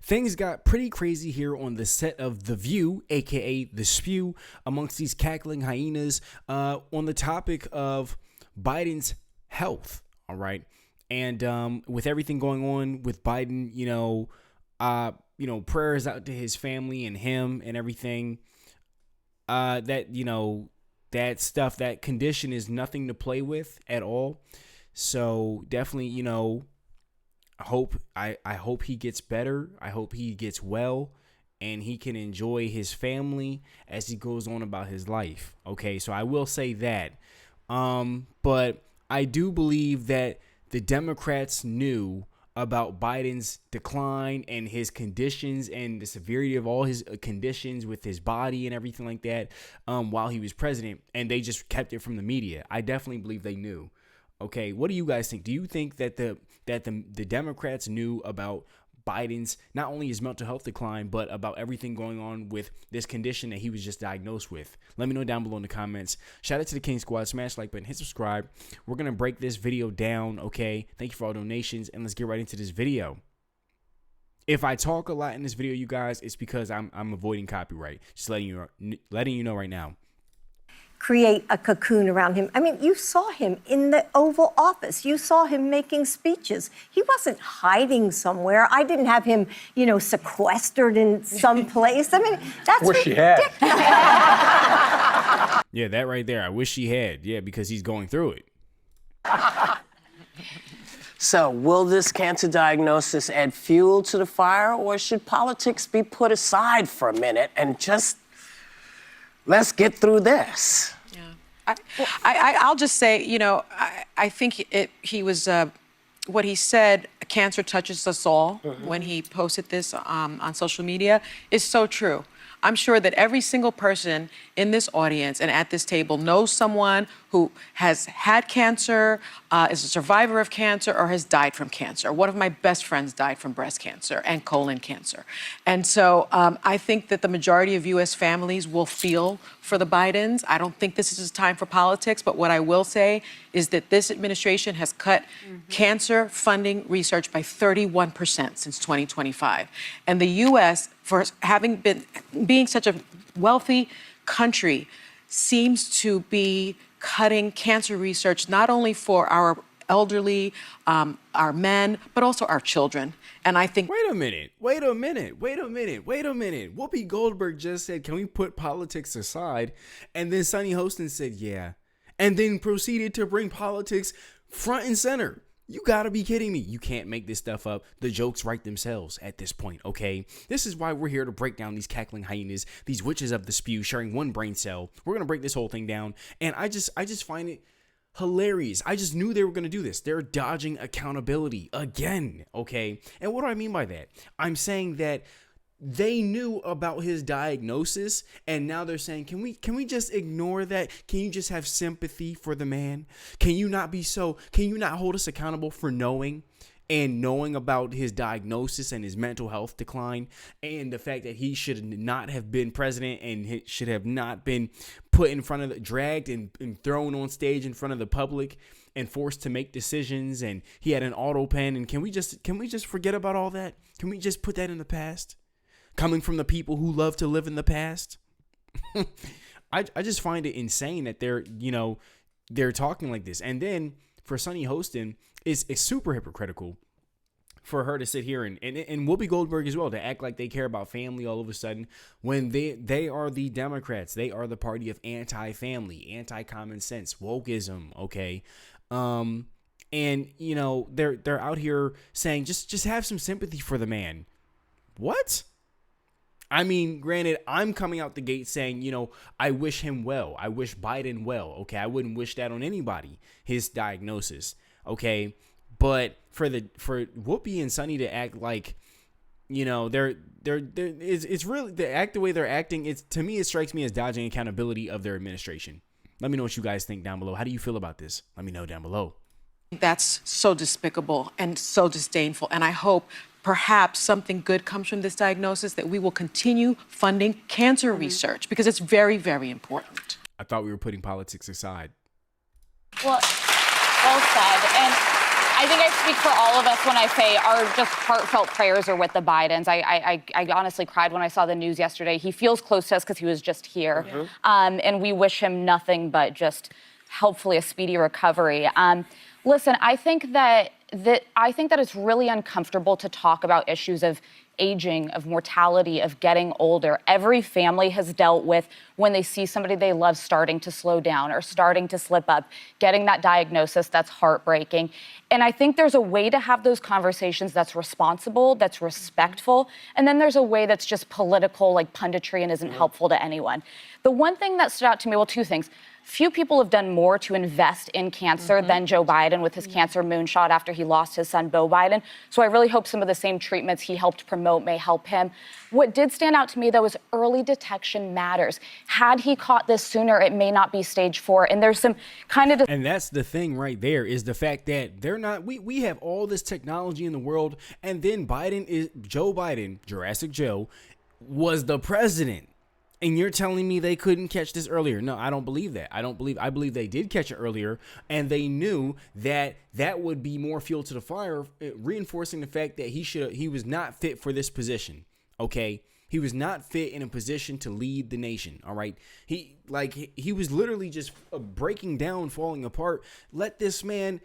Things got pretty crazy here on the set of The View, aka The Spew, amongst these cackling hyenas on the topic of Biden's health. All right. And with everything going on with Biden, prayers out to his family and him and everything. That condition is nothing to play with at all. So definitely, I hope he gets better. I hope he gets well and he can enjoy his family as he goes on about his life. Okay, so I will say that. But I do believe that the Democrats knew about Biden's decline and his conditions and the severity of all his conditions with his body and everything like that while he was president, and they just kept it from the media. I definitely believe they knew. Okay, what do you guys think? Do you think that the Democrats knew about Biden's, not only his mental health decline, but about everything going on with this condition that he was just diagnosed with? Let me know down below in the comments. Shout out to the King Squad. Smash like button, hit subscribe. We're going to break this video down, okay? Thank you for all donations, and let's get right into this video. If I talk a lot in this video, you guys, it's because I'm avoiding copyright. Just letting you know right now. Create a cocoon around him. I mean, you saw him in the Oval Office. You saw him making speeches. He wasn't hiding somewhere. I didn't have him, sequestered in some place. I mean, that's wish she had. Yeah, that right there. I wish she had. Yeah, because he's going through it. So, will this cancer diagnosis add fuel to the fire, or should politics be put aside for a minute and just let's get through this? Yeah, I'll just say, I think he was, what he said, cancer touches us all, when he posted this on social media, is so true. I'm sure that every single person in this audience and at this table knows someone who has had cancer, is a survivor of cancer, or has died from cancer. One of my best friends died from breast cancer and colon cancer. And so I think that the majority of U.S. families will feel for the Bidens. I don't think this is a time for politics, but what I will say is that this administration has cut cancer funding research by 31% since 2025. And the U.S., for being such a wealthy country, seems to be cutting cancer research not only for our elderly, our men, but also our children. And I think— Wait a minute. Whoopi Goldberg just said, can we put politics aside? And then Sunny Hostin said, yeah. And then proceeded to bring politics front and center. You gotta be kidding me. You can't make this stuff up. The jokes write themselves at this point, okay? This is why we're here to break down these cackling hyenas, these witches of the spew sharing one brain cell. We're gonna break this whole thing down. And I just find it hilarious. I just knew they were going to do this. They're dodging accountability again, okay? And what do I mean by that? I'm saying that they knew about his diagnosis, and now they're saying, can we just ignore that? Can you just have sympathy for the man? Can you not hold us accountable for knowing about his diagnosis and his mental health decline, and the fact that he should not have been president and he should have not been put in front of dragged and thrown on stage in front of the public and forced to make decisions, and he had an auto pen? And can we just forget about all that? Can we just put that in the past? Coming from the people who love to live in the past. I just find it insane that they're talking like this. And then for Sunny Hostin, it's super hypocritical for her to sit here and Whoopi Goldberg as well, to act like they care about family all of a sudden, when they are the Democrats. They are the party of anti-family, anti-common sense, wokeism, okay? And they're out here saying just have some sympathy for the man. What? I mean, granted, I'm coming out the gate saying, I wish him well. I wish Biden well. Okay, I wouldn't wish that on anybody, his diagnosis. Okay, but for Whoopi and Sunny to act like, it's really the way they're acting. It's, to me, it strikes me as dodging accountability of their administration. Let me know what you guys think down below. How do you feel about this? Let me know down below. that's so despicable and so disdainful. And I hope perhaps something good comes from this diagnosis, that we will continue funding cancer research, because it's very, very important. I thought we were putting politics aside. Well said. And I I think I speak for all of us when I say our just heartfelt prayers are with the Bidens. I honestly cried when I saw the news yesterday. He feels close to us because he was just here. And we wish him nothing but just hopefully a speedy recovery. Listen, I think that it's really uncomfortable to talk about issues of aging, of mortality, of getting older. Every family has dealt with when they see somebody they love starting to slow down or starting to slip up, getting that diagnosis that's heartbreaking. And I think there's a way to have those conversations that's responsible, that's respectful, and then there's a way that's just political, like punditry, and isn't helpful to anyone. The one thing that stood out to me, well, two things. Few people have done more to invest in cancer than Joe Biden with his cancer moonshot after he lost his son, Beau Biden. So I really hope some of the same treatments he helped promote may help him. What did stand out to me, though, is early detection matters. Had he caught this sooner, it may not be stage 4. And there's some kind of... And that's the thing right there, is the fact that they're not... We have all this technology in the world, and then Joe Biden, Jurassic Joe, was the president. And you're telling me they couldn't catch this earlier? No, I don't believe that. I believe they did catch it earlier, and they knew that that would be more fuel to the fire, reinforcing the fact that he was not fit for this position. Okay, he was not fit in a position to lead the nation. All right, he was literally just breaking down, falling apart. Let this man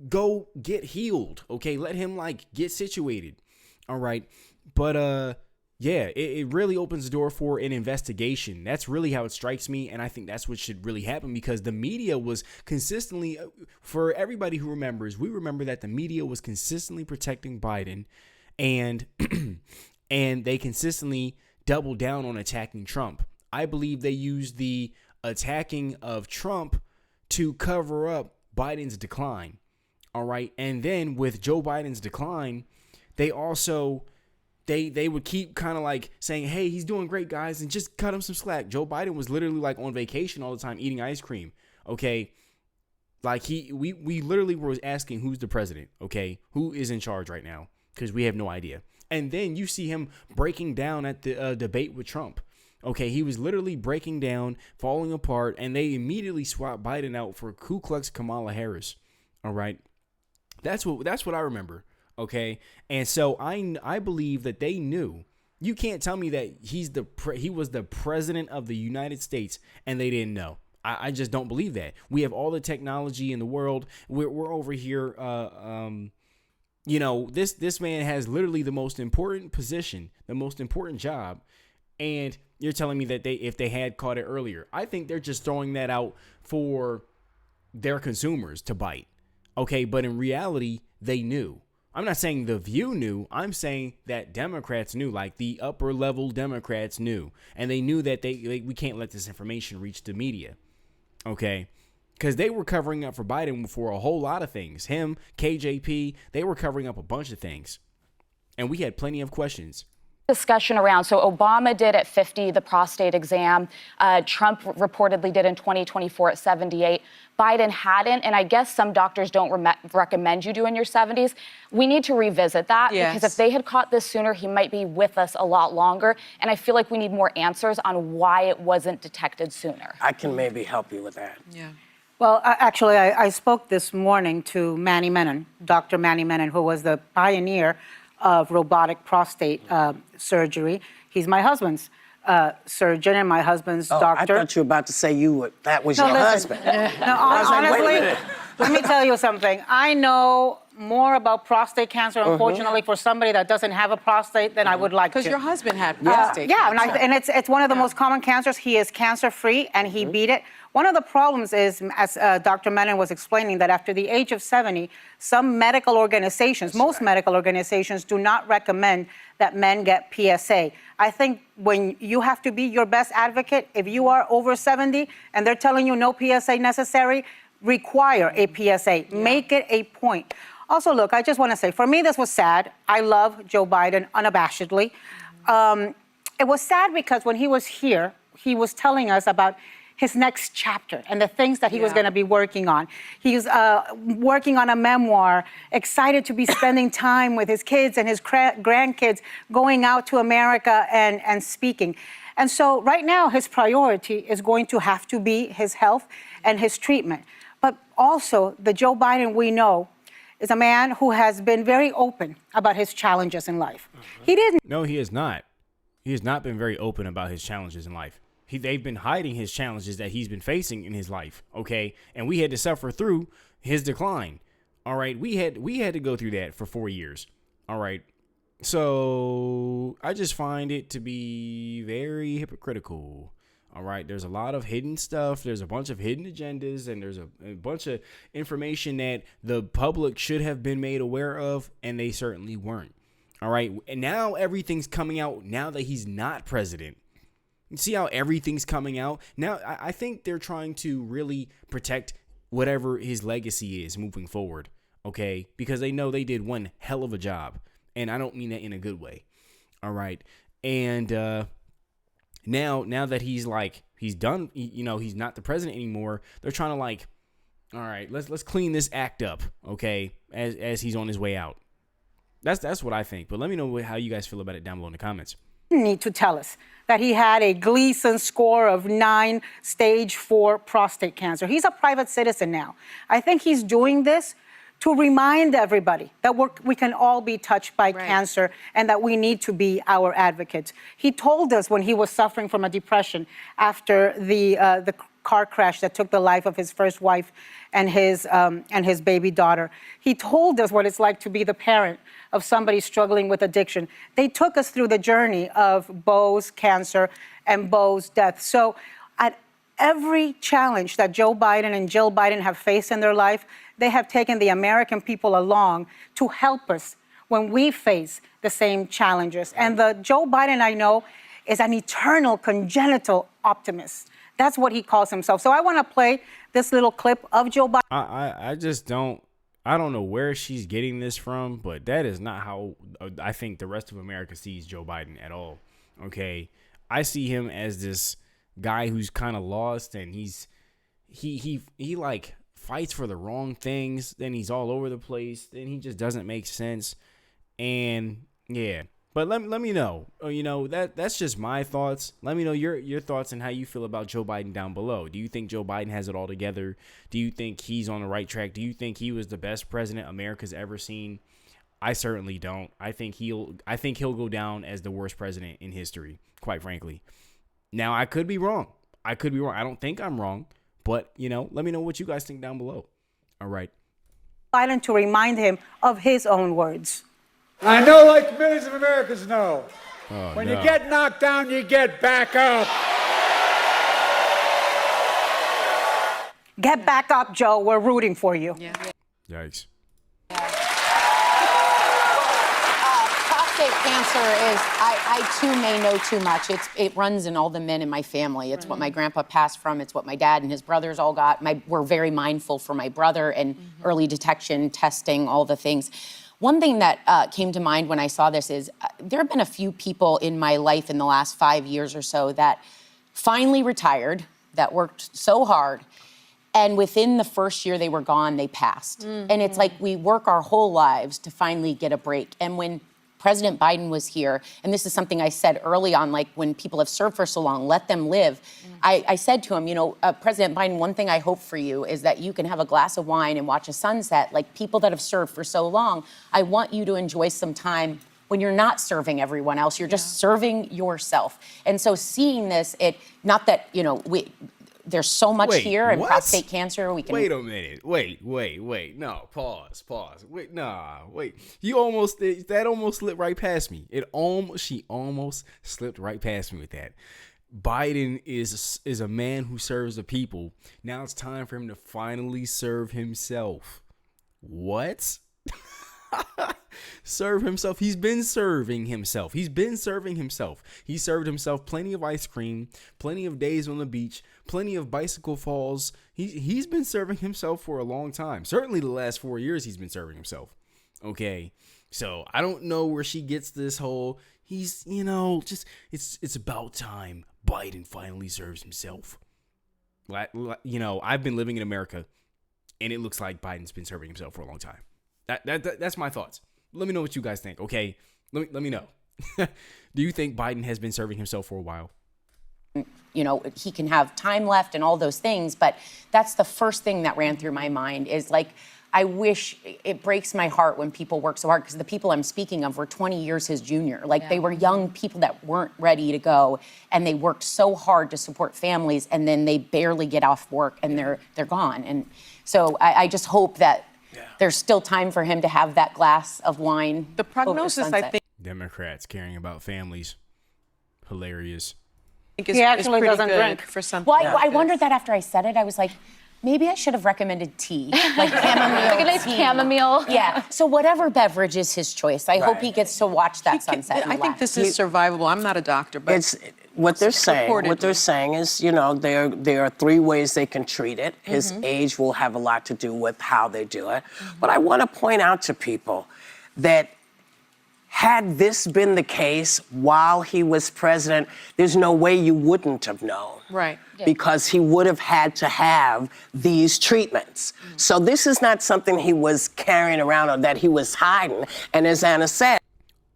go get healed. Okay, let him get situated. All right, but yeah, it really opens the door for an investigation. That's really how it strikes me, and I think that's what should really happen, because the media was consistently, for everybody who remembers, we remember that the media was consistently protecting Biden, and and they consistently doubled down on attacking Trump. I believe they used the attacking of Trump to cover up Biden's decline. All right, and then with Joe Biden's decline, they also... They would keep kind of saying, hey, he's doing great, guys, and just cut him some slack. Joe Biden was literally on vacation all the time eating ice cream. Okay. We literally were asking, who's the president? Okay. Who is in charge right now? Because we have no idea. And then you see him breaking down at the debate with Trump. Okay. He was literally breaking down, falling apart, and they immediately swapped Biden out for Ku Klux Kamala Harris. All right. That's what I remember. Okay, and so I believe that they knew. You can't tell me that he was the president of the United States and they didn't know. I just don't believe that. We have all the technology in the world. We're over here. This man has literally the most important position, the most important job, and you're telling me that if they had caught it earlier, I think they're just throwing that out for their consumers to bite. Okay, but in reality, they knew. I'm not saying The View knew. I'm saying that Democrats knew, the upper level Democrats knew. And they knew that we can't let this information reach the media. Okay? Because they were covering up for Biden for a whole lot of things. Him, KJP, they were covering up a bunch of things. And we had plenty of questions. Discussion around. So Obama did at 50 the prostate exam. Trump reportedly did in 2024 at 78. Biden hadn't, and I guess some doctors don't recommend you do in your 70s. We need to revisit that, because if they had caught this sooner, he might be with us a lot longer. And I feel like we need more answers on why it wasn't detected sooner. I can maybe help you with that. Yeah. Well, actually, I spoke this morning to Manny Menon, Dr. Manny Menon, who was the pioneer of robotic prostate surgery. He's my husband's surgeon and my husband's doctor. I thought you were about to say that was your husband. No, honestly, let me tell you something. I know more about prostate cancer, unfortunately, for somebody that doesn't have a prostate than I would like to. Because your husband had prostate cancer. And it's one of the most common cancers. He is cancer-free, and he beat it. One of the problems is, as Dr. Menon was explaining, that after the age of 70, some medical organizations, medical organizations, do not recommend that men get PSA. I think when you have to be your best advocate, if you are over 70 and they're telling you no PSA necessary, require a PSA. Yeah. Make it a point. Also, look, I just want to say, for me, this was sad. I love Joe Biden unabashedly. It was sad because when he was here, he was telling us about his next chapter and the things that he was going to be working on. He's working on a memoir, excited to be spending time with his kids and his grandkids, going out to America and speaking. And so right now, his priority is going to have to be his health and his treatment. But also, the Joe Biden we know is a man who has been very open about his challenges in life. He didn't. No, he has not. He has not been very open about his challenges in life. They've been hiding his challenges that he's been facing in his life, okay? And we had to suffer through his decline, all right? We had to go through that for 4 years, all right? So I just find it to be very hypocritical, all right? There's a lot of hidden stuff. There's a bunch of hidden agendas, and there's a bunch of information that the public should have been made aware of, and they certainly weren't, all right? And now everything's coming out now that he's not president. You see how everything's coming out? Now, I think they're trying to really protect whatever his legacy is moving forward, okay? Because they know they did one hell of a job. And I don't mean that in a good way, all right? And now that he's done, he's not the president anymore, they're trying to all right, let's clean this act up, okay, as he's on his way out. That's what I think. But let me know how you guys feel about it down below in the comments. Need to tell us that he had a Gleason score of 9, stage 4 prostate cancer. He's a private citizen now. I think he's doing this to remind everybody that we can all be touched by cancer and that we need to be our advocates. He told us when he was suffering from a depression after the car crash that took the life of his first wife and his baby daughter. He told us what it's like to be the parent of somebody struggling with addiction. They took us through the journey of Beau's cancer and Beau's death. So at every challenge that Joe Biden and Jill Biden have faced in their life, they have taken the American people along to help us when we face the same challenges. And the Joe Biden I know is an eternal congenital optimist. That's what he calls himself. So I want to play this little clip of Joe Biden. I don't know where she's getting this from, but that is not how I think the rest of America sees Joe Biden at all. Okay. I see him as this guy who's kind of lost, and he fights for the wrong things. Then he's all over the place. Then he just doesn't make sense. And yeah. But let me know. That's just my thoughts. Let me know your thoughts and how you feel about Joe Biden down below. Do you think Joe Biden has it all together? Do you think he's on the right track? Do you think he was the best president America's ever seen? I certainly don't. I think he'll go down as the worst president in history, quite frankly. Now, I could be wrong. I don't think I'm wrong. But, let me know what you guys think down below. All right. Biden to remind him of his own words. I know, like millions of Americans know, when you get knocked down, you get back up. Get back up, Joe. We're rooting for you. Yeah. Yikes. Prostate cancer is, I too may know too much. It runs in all the men in my family. It's what my grandpa passed from. It's what my dad and his brothers all got. We're very mindful for my brother and early detection, testing, all the things. One thing that came to mind when I saw this is there have been a few people in my life in the last 5 years or so that finally retired, that worked so hard, and within the first year they were gone, they passed. And it's like we work our whole lives to finally get a break. And when President Biden was here, and this is something I said early on, like when people have served for so long, let them live. I said to him, President Biden, one thing I hope for you is that you can have a glass of wine and watch a sunset. Like people that have served for so long, I want you to enjoy some time when you're not serving everyone else, you're just serving yourself. And so seeing this, not that, there's so much here and prostate cancer. We can wait a minute. Wait. No, pause. Wait, that almost slipped right past me. She almost slipped right past me with that. Biden is a man who serves the people. Now it's time for him to finally serve himself. What? Serve himself. He's been serving himself. He served himself plenty of ice cream, plenty of days on the beach, plenty of bicycle falls. He's been serving himself for a long time. Certainly the last 4 years he's been serving himself. Okay. So I don't know where she gets this whole, it's about time Biden finally serves himself. I've been living in America and it looks like Biden's been serving himself for a long time. That's my thoughts. Let me know what you guys think, okay? Let me know. Do you think Biden has been serving himself for a while? He can have time left and all those things, but that's the first thing that ran through my mind is like, I wish, it breaks my heart when people work so hard, because the people I'm speaking of were 20 years his junior. Like, they were young people that weren't ready to go, and they worked so hard to support families, and then they barely get off work, and they're gone. And so I just hope that there's still time for him to have that glass of wine. The prognosis, I think, Democrats caring about families. Hilarious. is, He actually pretty doesn't good drink. for something. Well, I wondered that after I said it. I was like, maybe I should have recommended tea, like chamomile Like a nice tea. chamomile. Yeah. So whatever beverage is his choice, I hope he gets to watch that sunset. I think this is survivable. I'm not a doctor, but It's what they're saying. What they're Reportedly. saying is, there are 3 ways they can treat it. His age will have a lot to do with how they do it. But I want to point out to people that had this been the case while he was president, there's no way you wouldn't have known. Right. Because he would have had to have these treatments. So this is not something he was carrying around or that he was hiding. And as Anna said,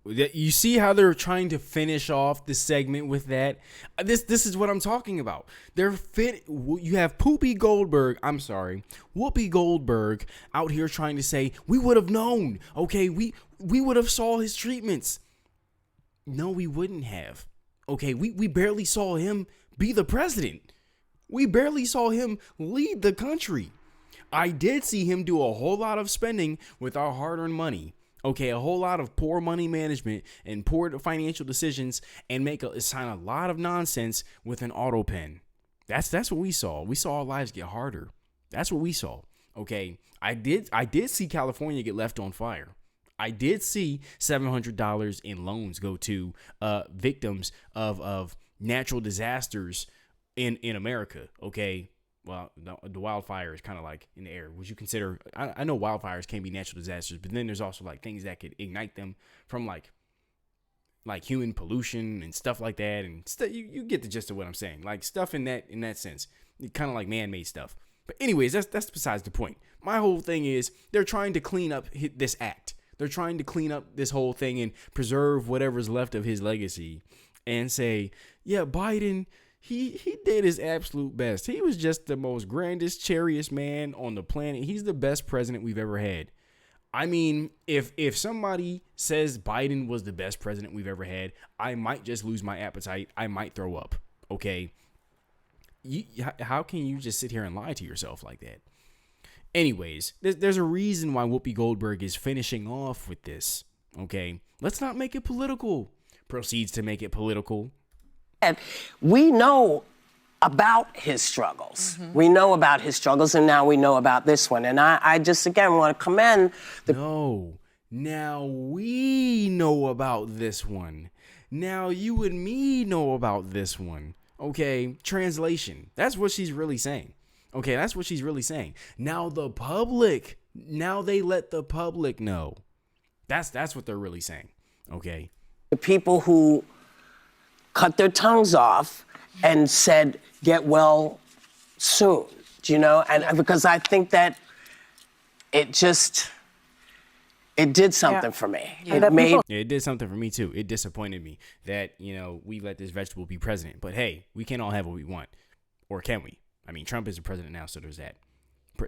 You see how they're trying to finish off the segment with that? This is what I'm talking about. You have Whoopi Goldberg out here trying to say, we would have known, okay, we would have saw his treatments. No, we wouldn't have. Okay, we barely saw him be the president. We barely saw him lead the country. I did see him do a whole lot of spending with our hard-earned money. Okay, a whole lot of poor money management and poor financial decisions, and sign a lot of nonsense with an auto pen. That's what we saw. We saw our lives get harder. That's what we saw. Okay, I did see California get left on fire. I did see $700 in loans go to victims of natural disasters in America. Okay. Well, the wildfire is kind of like in the air. Would you consider? I know wildfires can be natural disasters, but then there's also like things that could ignite them from like human pollution and stuff like that. And you get the gist of what I'm saying. Like stuff in that sense, kind of like man-made stuff. But anyways, that's besides the point. My whole thing is they're trying to clean up this act. They're trying to clean up this whole thing and preserve whatever's left of his legacy, and say, yeah, Biden. He did his absolute best. He was just the most grandest, cheeriest man on the planet. He's the best president we've ever had. I mean, if somebody says Biden was the best president we've ever had, I might just lose my appetite. I might throw up. Okay. How can you just sit here and lie to yourself like that? Anyways, there's a reason why Whoopi Goldberg is finishing off with this. Okay. Let's not make it political. Proceeds to make it political. And we know about his struggles. We know about his struggles, and now we know about this one. And I just, again, want to commend the... No. Now we know about this one. Now you and me know about this one. Okay, translation. That's what she's really saying. Okay, that's what she's really saying. Now the public, now they let the public know. That's what they're really saying. Okay. The people who cut their tongues off and said, get well soon, and because I think that it did something for me. It did something for me too. It disappointed me that, we let this vegetable be president, but hey, we can't all have what we want, or can we? I mean, Trump is the president now, so there's that.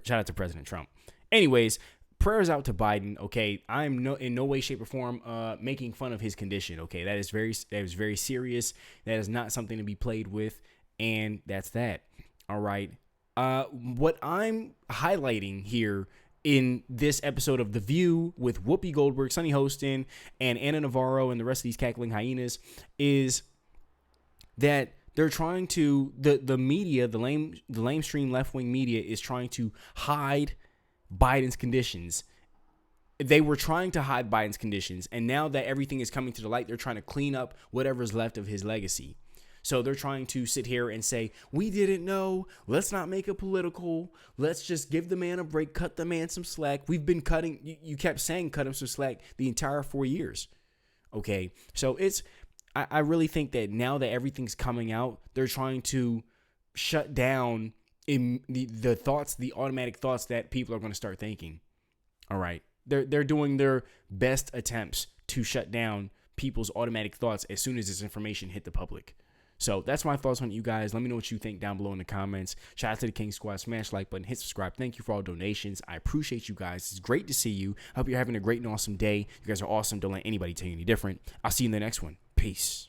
Shout out to President Trump. Anyways, prayers out to Biden. Okay, I'm in no way, shape, or form making fun of his condition. Okay, that is very serious. That is not something to be played with, and that's that. All right. What I'm highlighting here in this episode of The View with Whoopi Goldberg, Sonny Hostin, and Anna Navarro, and the rest of these cackling hyenas is that they're trying to the media, the lamestream left-wing media is trying to hide Biden's conditions. They were trying to hide Biden's conditions, and now that everything is coming to the light, they're trying to clean up whatever's left of his legacy. So they're trying to sit here and say, we didn't know. Let's not make it political. Let's just give the man a break, cut the man some slack. We've been cutting, you kept saying cut him some slack the entire 4 years. Okay, so I really think that now that everything's coming out, they're trying to shut down in the thoughts, the automatic thoughts that people are going to start thinking. All right. They're doing their best attempts to shut down people's automatic thoughts as soon as this information hit the public. So that's my thoughts on it, you guys. Let me know what you think down below in the comments. Shout out to the King Squad. Smash like button, hit subscribe. Thank you for all donations. I appreciate you guys. It's great to see you. I hope you're having a great and awesome day. You guys are awesome. Don't let anybody tell you any different. I'll see you in the next one. Peace.